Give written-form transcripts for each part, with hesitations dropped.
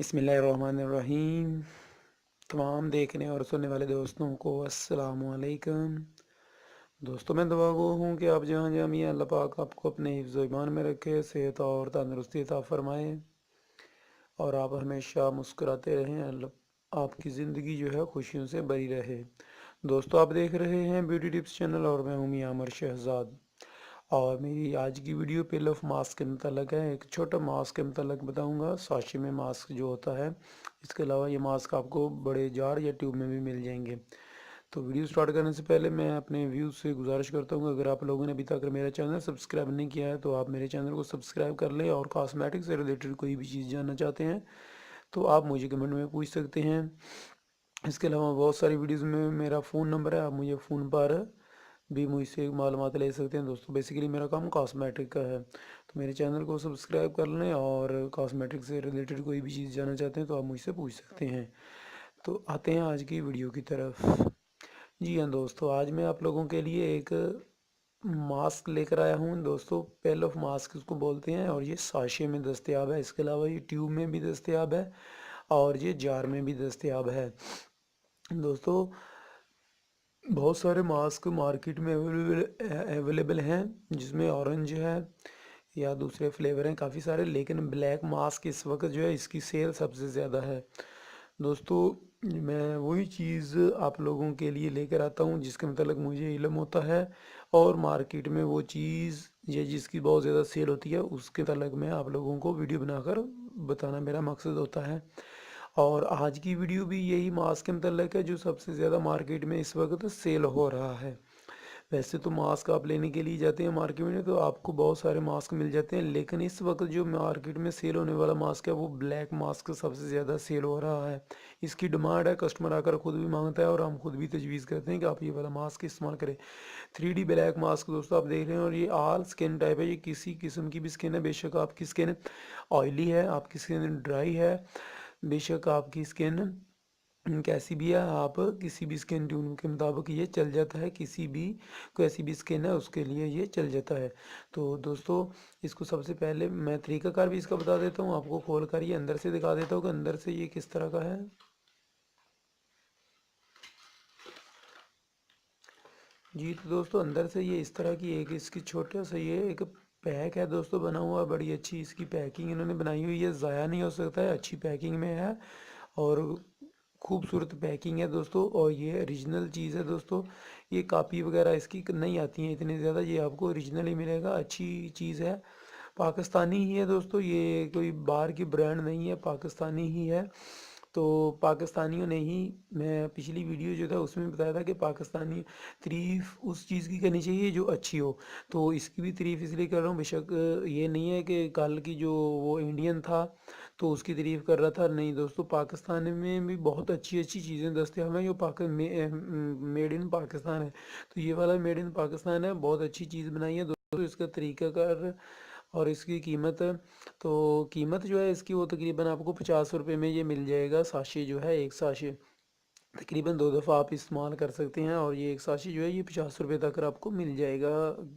बिस्मिल्लाहिर्रहमानिर्रहीम। तमाम देखने और सुनने वाले दोस्तों को अस्सलामु अलैकुम। दोस्तों, मैं दुआ गो हूँ कि आप जहाँ जहाँ भी हैं, अल्लाह पाक आपको अपने हिफ्ज़ व ईमान में रखे, सेहत और तंदरुस्ती अता फरमाए और आप हमेशा मुस्कुराते रहें। अल्लाह आपकी ज़िंदगी जो है खुशियों से भरी रहे। दोस्तों, आप देख रहे हैं ब्यूटी टिप्स चैनल और मैं हूँ मियां अमर शहजाद। और मेरी आज की वीडियो पिल ऑफ मास्क के मतलब है। एक छोटा मास्क के मतलब बताऊंगा। साशे में मास्क जो होता है, इसके अलावा ये मास्क आपको बड़े जार या ट्यूब में भी मिल जाएंगे। तो वीडियो स्टार्ट करने से पहले मैं अपने व्यूज़ से गुजारिश करता हूँ, अगर आप लोगों ने अभी तक मेरा चैनल सब्सक्राइब नहीं किया है तो आप मेरे चैनल को सब्सक्राइब कर लें, और कॉस्मेटिक से रिलेटेड कोई भी चीज़ जानना चाहते हैं तो आप मुझे कमेंट में पूछ सकते हैं। इसके अलावा बहुत सारी वीडियोज़ में मेरा फ़ोन नंबर है, आप मुझे फ़ोन पर भी मुझसे मालूमात ले सकते हैं। दोस्तों, बेसिकली मेरा काम कॉस्मेटिक का है, तो मेरे चैनल को सब्सक्राइब कर लें, और कॉस्मेटिक से रिलेटेड कोई भी चीज़ जानना चाहते हैं तो आप मुझसे पूछ सकते हैं। तो आते हैं आज की वीडियो की तरफ। जी हाँ दोस्तों, आज मैं आप लोगों के लिए एक मास्क लेकर आया हूँ। दोस्तों, पेल ऑफ मास्क इसको बोलते हैं, और ये साशे में दस्तयाब है। इसके अलावा ये ट्यूब में भी दस्तयाब है और ये जार में भी दस्तयाब है। दोस्तों, बहुत सारे मास्क मार्केट में अवेलेबल हैं, जिसमें ऑरेंज है या दूसरे फ्लेवर हैं काफ़ी सारे, लेकिन ब्लैक मास्क इस वक्त जो है इसकी सेल सबसे ज़्यादा है। दोस्तों, मैं वही चीज़ आप लोगों के लिए लेकर आता हूँ जिसके मतलब मुझे इल्म होता है, और मार्केट में वो चीज़ या जिसकी बहुत ज़्यादा सेल होती है उसके मतलब मैं आप लोगों को वीडियो बनाकर बताना मेरा मकसद होता है। और आज की वीडियो भी यही मास्क के मतलब है जो सबसे ज़्यादा मार्केट में इस वक्त सेल हो रहा है। वैसे तो मास्क आप लेने के लिए जाते हैं मार्केट में तो आपको बहुत सारे मास्क मिल जाते हैं, लेकिन इस वक्त जो मार्केट में सेल होने वाला मास्क है वो ब्लैक मास्क सबसे ज़्यादा सेल हो रहा है। इसकी डिमांड है, कस्टमर आकर खुद भी मांगता है और हम खुद भी तजवीज़ करते हैं कि आप ये वाला मास्क इस्तेमाल करें। 3D ब्लैक मास्क दोस्तों आप देख रहे हैं, और ये ऑल स्किन टाइप है। ये किसी किस्म की भी स्किन है, बेशक आपकी स्किन ऑयली है, आपकी स्किन ड्राई है, बेशक आपकी स्किन कैसी भी है, आप किसी भी स्किन ट्यून के मुताबिक ये चल जाता है। किसी भी को ऐसी भी स्किन है उसके लिए ये चल जाता है। तो दोस्तों, इसको सबसे पहले मैं तरीकाकार भी इसका बता देता हूँ, आपको खोल कर ये अंदर से दिखा देता हूँ कि अंदर से ये किस तरह का है। जी, तो दोस्तों अंदर से ये इस तरह की एक इसकी छोटा सा ये एक पैक है दोस्तों बना हुआ। बड़ी अच्छी इसकी पैकिंग इन्होंने बनाई हुई है, ज़ाया नहीं हो सकता है, अच्छी पैकिंग में है और खूबसूरत पैकिंग है दोस्तों। और ये ओरिजिनल चीज़ है दोस्तों। ये कापी वगैरह इसकी नहीं आती हैं इतनी ज़्यादा, ये आपको ओरिजिनल ही मिलेगा। अच्छी चीज़ है, पाकिस्तानी ही है दोस्तों, ये कोई बाहर की ब्रांड नहीं है, पाकिस्तानी ही है। तो पाकिस्तानियों ने ही, मैं पिछली वीडियो जो था उसमें बताया था कि पाकिस्तानी तारीफ़ उस चीज़ की करनी चाहिए जो अच्छी हो, तो इसकी भी तारीफ़ इसलिए कर रहा हूँ। बेशक ये नहीं है कि कल की जो वो इंडियन था तो उसकी तारीफ़ कर रहा था, नहीं दोस्तों, पाकिस्तान में भी बहुत अच्छी अच्छी चीज़ें दस्तियाब हैं जो मेड इन पाकिस्तान है। तो ये वाला मेड इन पाकिस्तान है, बहुत अच्छी चीज़ बनाई है दोस्तों। इसका तरीक़ाकार और इसकी कीमत, तो कीमत जो है इसकी वो तकरीबन आपको 50 रुपये में ये मिल जाएगा। साशे जो है, एक साशे तकरीबन 2 दफ़ा आप इस्तेमाल कर सकते हैं, और ये एक साशे जो है ये 50 रुपये तक आपको मिल जाएगा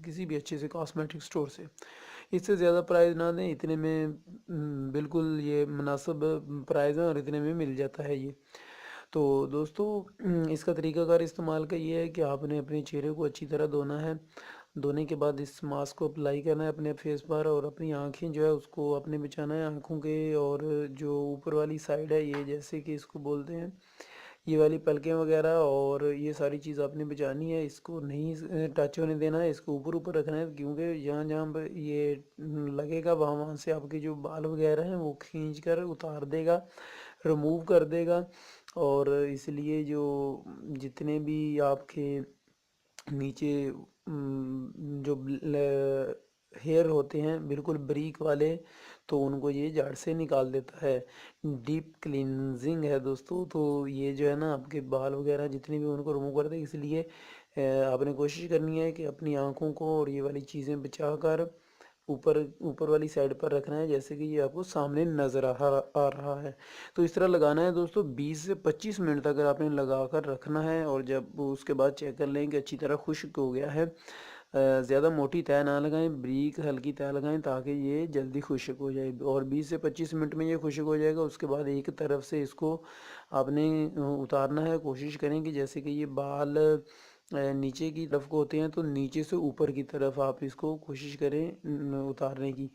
किसी भी अच्छे से कॉस्मेटिक स्टोर से। इससे ज़्यादा प्राइस ना दें, इतने में बिल्कुल ये मुनासिब प्राइस है और इतने में मिल जाता है ये। तो दोस्तों, इसका तरीकाकार इस्तेमाल का ये है कि आपने अपने चेहरे को अच्छी तरह धोना है। धोने के बाद इस मास्क को अप्लाई करना है अपने फेस पर, और अपनी आँखें जो है उसको आपने बिछाना है आँखों के, और जो ऊपर वाली साइड है ये जैसे कि इसको बोलते हैं ये वाली पलकें वगैरह, और ये सारी चीज़ आपने बचानी है। इसको नहीं टच होने देना है, इसको ऊपर ऊपर रखना है, क्योंकि जहाँ जहाँ पर ये लगेगा वहाँ वहाँ से आपके जो बाल वगैरह हैं वो खींच कर उतार देगा, रिमूव कर देगा। और इसलिए जो जितने भी आपके नीचे जो हेयर होते हैं बिल्कुल बारीक वाले, तो उनको ये जड़ से निकाल देता है। डीप क्लींजिंग है दोस्तों। तो ये जो है ना आपके बाल वगैरह जितने भी उनको रिमूव कर दे, इसलिए आपने कोशिश करनी है कि अपनी आँखों को और ये वाली चीज़ें बचा कर ऊपर ऊपर वाली साइड पर रखना है, जैसे कि ये आपको सामने नज़र आ रहा है। तो इस तरह लगाना है दोस्तों, 20 से 25 मिनट तक आपने लगा कर रखना है, और जब उसके बाद चेक कर लें कि अच्छी तरह खुश्क हो गया है, ज़्यादा मोटी तह ना लगाएं, बारीक हल्की तह लगाएं ताकि ये जल्दी खुश्क हो जाए। और 20 से 25 मिनट में ये खुश्क हो जाएगा। उसके बाद एक तरफ से इसको आपने उतारना है। कोशिश करें कि जैसे कि ये बाल नीचे की तरफ को होते हैं, तो नीचे से ऊपर की तरफ आप इसको कोशिश करें उतारने की।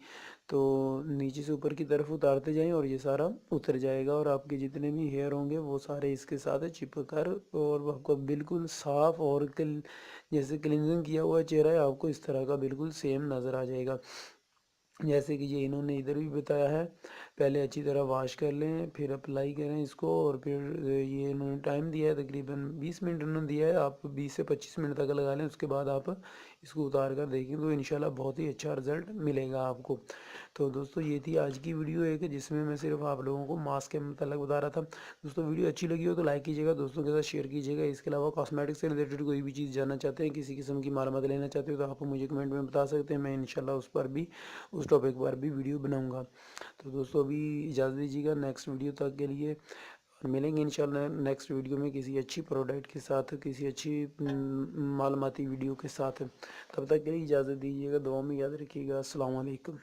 तो नीचे से ऊपर की तरफ उतारते जाएं और ये सारा उतर जाएगा, और आपके जितने भी हेयर होंगे वो सारे इसके साथ चिपक कर, और आपको बिल्कुल साफ़ और जैसे क्लिनजिंग किया हुआ चेहरा है, आपको इस तरह का बिल्कुल सेम नज़र आ जाएगा। जैसे कि ये इन्होंने इधर भी बताया है, पहले अच्छी तरह वॉश कर लें, फिर अप्लाई करें इसको, और फिर ये इन्होंने टाइम दिया है तकरीबन 20 मिनट इन्होंने दिया है। आप 20 से 25 मिनट तक लगा लें, उसके बाद आप इसको उतार कर देखें तो इंशाल्लाह बहुत ही अच्छा रिज़ल्ट मिलेगा आपको। तो दोस्तों ये थी आज की वीडियो एक, जिसमें मैं सिर्फ आप लोगों को मास्क के मतलब बता रहा था। दोस्तों वीडियो अच्छी लगी हो तो लाइक कीजिएगा, दोस्तों के साथ शेयर कीजिएगा। इसके अलावा कॉस्मेटिक से रिलेटेड कोई भी चीज़ जानना चाहते हैं, किसी किस्म की मालूमात लेना चाहते हो, तो आप मुझे कमेंट में बता सकते हैं। मैं इंशाल्लाह उस टॉपिक पर भी वीडियो बनाऊंगा। तो दोस्तों अभी इजाज़त दीजिएगा नेक्स्ट वीडियो तक के लिए, और मिलेंगे इंशाल्लाह नेक्स्ट वीडियो में किसी अच्छी प्रोडक्ट के साथ, किसी अच्छी मालूमाती वीडियो के साथ। तब तक के लिए इजाज़त दीजिएगा, दुआ में याद रखिएगा। अस्सलाम वालेकुम।